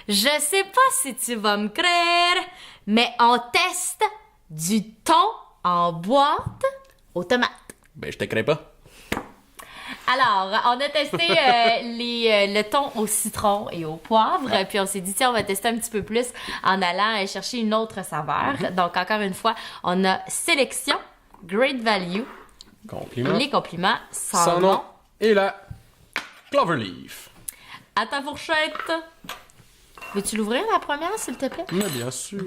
Je sais pas si tu vas me croire, mais on teste du thon en boîte aux tomates. Ben, je te crée pas. Alors, on a testé le thon au citron et au poivre, puis on s'est dit, tiens, on va tester un petit peu plus en allant chercher une autre saveur. Donc, encore une fois, on a sélection, great value, Compliment. les compliments, sans Sans nom. nom. Et la Cloverleaf. À ta fourchette. Veux-tu l'ouvrir la première, s'il te plaît? Mais bien sûr.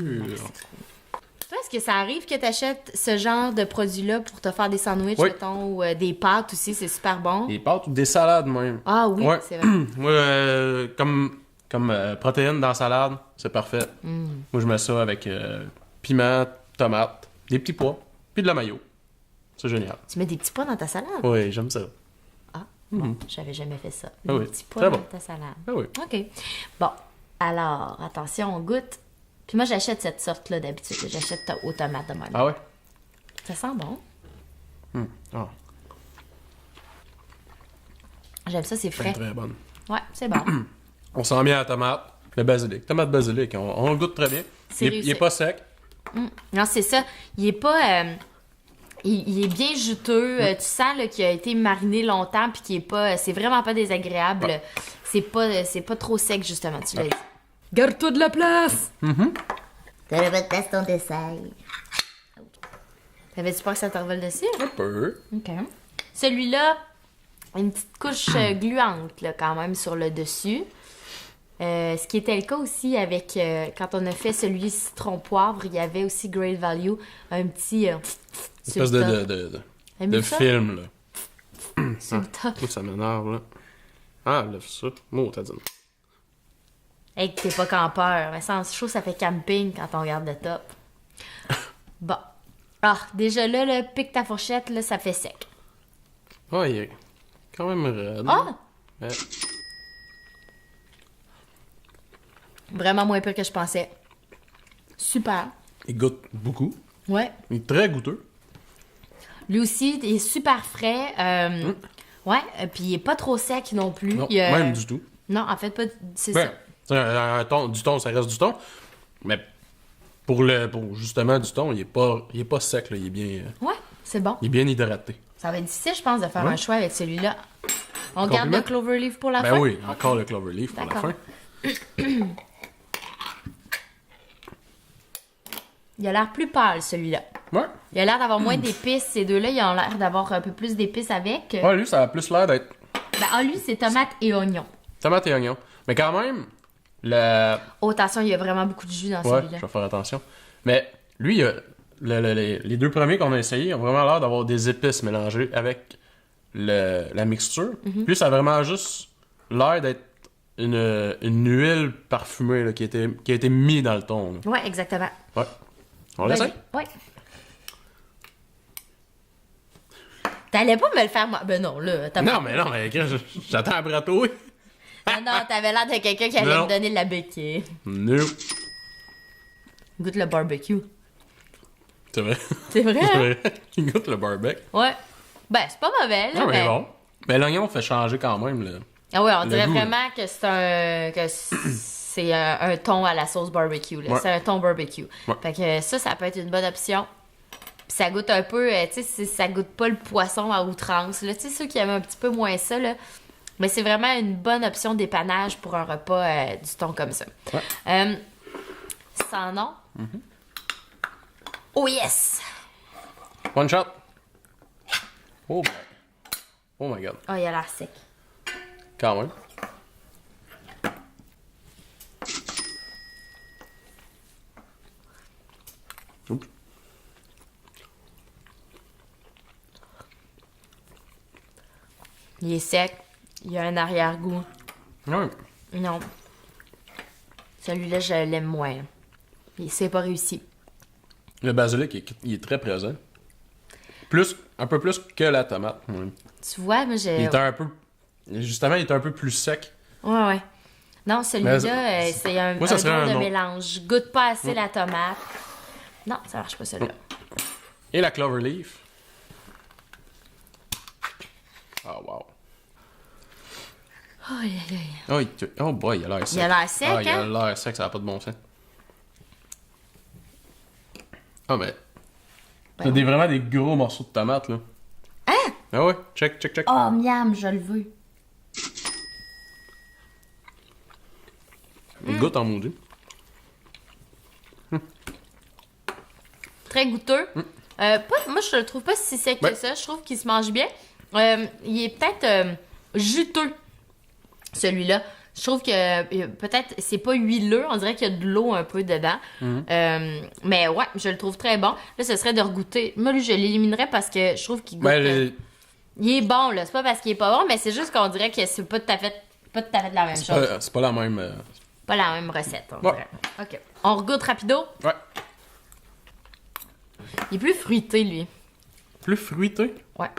Toi, est-ce que ça arrive que tu achètes ce genre de produit-là pour te faire des sandwichs, Oui. mettons, ou des pâtes aussi, c'est super bon? Des pâtes ou des salades même. Ah oui, Ouais. c'est vrai. Moi, comme protéines dans la salade, c'est parfait. Moi, je mets ça avec piment, tomate, des petits pois, puis de la mayo. C'est génial. Tu mets des petits pois dans ta salade? Oui, j'aime ça. Ah, bon, j'avais jamais fait ça. Ah Des oui, petits pois très dans bon. ta salade. Ah oui. OK. Bon, alors, attention, on goûte. Puis moi, j'achète cette sorte-là d'habitude. J'achète aux tomates de même. Ah ouais? Ça sent bon. Ah, J'aime ça, c'est frais. très bonne. Ouais, c'est bon. On sent bien la tomate, le basilic. Tomate basilic, on le goûte très bien. C'est Il réussi. est pas sec. Non, c'est ça. Il est pas... il est bien juteux. Tu sens là, qu'il a été mariné longtemps puis qu'il est pas... c'est vraiment pas désagréable. C'est pas trop sec, justement. Tu l'as dit. Garde-toi de la place! T'aurais pas de place ton dessert. T'avais-tu peur que ça te revole dessus? Un peu. OK. Celui-là, une petite couche gluante, là, quand même, sur le dessus. Ce qui était le cas aussi avec... quand on a fait celui citron-poivre, il y avait aussi Great Value, un petit... sur Espèce le top. T'aimes de ça? film, là. Sur le top. Moi, ça m'énerve, là. Ah, lève ça. Moi, t'as dit. Hey, t'es pas campeur. Mais sans chaud, ça fait camping quand on regarde le top. Bon. Ah, déjà là, pique ta fourchette, là, ça fait sec. Ah, il est quand même raide. Ah! Ouais. Vraiment moins pire que je pensais. Super. Il goûte beaucoup. Ouais. Il est très goûteux. Lui aussi, il est super frais. Ouais, puis il est pas trop sec non plus. Non, Il, même du tout. Non, en fait, pas. C'est Ben, du thon, ça reste du thon. Mais pour justement du thon, il est pas sec, là. Il est bien, ça. Ouais, c'est bon. il est bien hydraté. Ça va être difficile, je pense, de faire Ouais. un choix avec celui-là. On garde le Cloverleaf pour la Ben fin? oui, encore le Cloverleaf pour la D'accord. fin. Il a l'air plus pâle, celui-là. Ouais. Il a l'air d'avoir moins d'épices. Ces deux-là, ils ont l'air d'avoir un peu plus d'épices avec. Ouais, lui, ça a plus l'air d'être Lui, c'est tomate et oignon. tomate et oignon. Mais quand même, le... Oh, attention, il y a vraiment beaucoup de jus dans Ouais, celui-là. je vais faire attention. Mais lui, les deux premiers qu'on a essayés ont vraiment l'air d'avoir des épices mélangées avec la mixture. Lui, ça a vraiment juste l'air d'être une huile parfumée là, qui a été mise dans le thon. Là. Ouais, exactement. Ouais. On l'essaye? Ouais. T'allais pas me le faire, moi? Ben non, là. Non, mais j'attends après toi. Ah non, t'avais l'air de quelqu'un qui allait Non. me donner de la béquille. No. Goûte le barbecue. C'est vrai. C'est vrai, C'est hein? vrai. Il goûte le barbecue. Ouais. Ben, c'est pas mauvais, là, Ah, mais... mais bon. Mais l'oignon fait changer quand même. Là. Ah ouais, on Le dirait goût, vraiment que c'est un thon à la sauce barbecue, là. Ouais. C'est un thon barbecue. Ouais. Fait que ça peut être une bonne option. Puis ça goûte un peu, tu sais, ça goûte pas le poisson à outrance, là. Tu sais, ceux qui aiment un petit peu moins ça, là. Mais c'est vraiment une bonne option d'épanage pour un repas du thon comme ça. Ouais. Sans nom. Oh yes! One shot. Oh, boy. Oh my god. Oh, il a l'air sec. Quand même. Oups. Il est sec. Il a un arrière-goût. Ouais. Non. Celui-là, je l'aime moins. C'est pas réussi. Le basilic, il est très présent. Un peu plus que la tomate. Ouais. Tu vois, moi, j'ai... Il est un peu... Justement, il est un peu plus sec. Ouais. Non, celui-là, c'est un, Moi, ça serait drôle un de non. mélange. Je goûte pas assez la tomate. Non, ça marche pas, celui-là. Et la cloverleaf. Oh, wow. Oh boy, il a l'air sec. Il a l'air sec, ah, il a hein? l'air sec, ça n'a pas de bon sens. Ah, mais. T'as vraiment des gros morceaux de tomates, là. Hein? Ah ouais, check. Oh, miam, je le veux. Il goûte en maudit. Très goûteux. Moi, je le trouve pas si sec que ça. Je trouve qu'il se mange bien. Il est peut-être juteux, celui-là. Je trouve que peut-être c'est pas huileux. On dirait qu'il y a de l'eau un peu dedans. Mais ouais, je le trouve très bon. Là, ce serait de regoûter. Moi, lui, je l'éliminerais parce que je trouve qu'il goûte... il est bon, là. C'est pas parce qu'il est pas bon, mais c'est juste qu'on dirait que c'est pas tout à fait la même chose. C'est pas la même... Pas la même recette, on Ouais. dirait. OK. On regoute rapido. Ouais. Il est plus fruité, lui. Plus fruité? Ouais.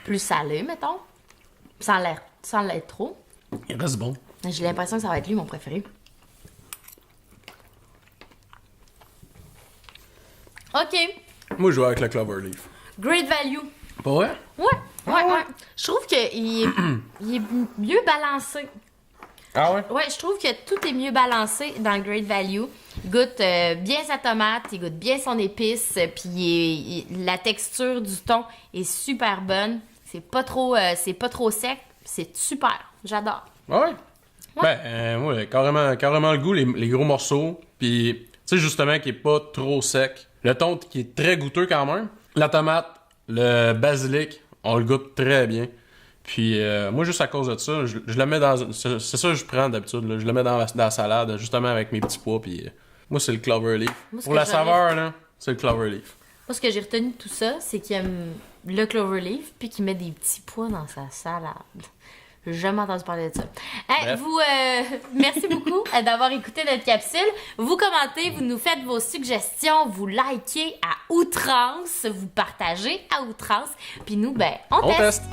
Plus salé, mettons. Sans l'être trop. Il reste bon. J'ai l'impression que ça va être lui, mon préféré. OK. Moi, je joue avec le Clover Leaf. Great value. Pas vrai? Ouais. Je trouve qu'il est mieux balancé. Ah ouais? Ouais, je trouve que tout est mieux balancé dans le Great Value. Il goûte bien sa tomate, il goûte bien son épice, puis la texture du thon est super bonne. C'est pas trop sec, c'est super. J'adore. Ah ouais? Ouais, carrément le goût, les gros morceaux. Puis, tu sais, justement, qui est pas trop sec. Le thon qui est très goûteux quand même. La tomate, le basilic, on le goûte très bien. Puis, moi, juste à cause de ça, je le mets dans... C'est ça que je prends d'habitude, là. Je le mets dans la salade, justement, avec mes petits pois. Puis, moi, c'est le Clover Leaf. Pour la saveur, là, c'est le Clover Leaf. Moi, ce que j'ai retenu de tout ça, c'est qu'il aime le Clover Leaf, puis qu'il met des petits pois dans sa salade. J'ai jamais entendu parler de ça. Hey, merci beaucoup d'avoir écouté notre capsule. Vous commentez, vous nous faites vos suggestions, vous likez à outrance, vous partagez à outrance. Puis nous, on teste.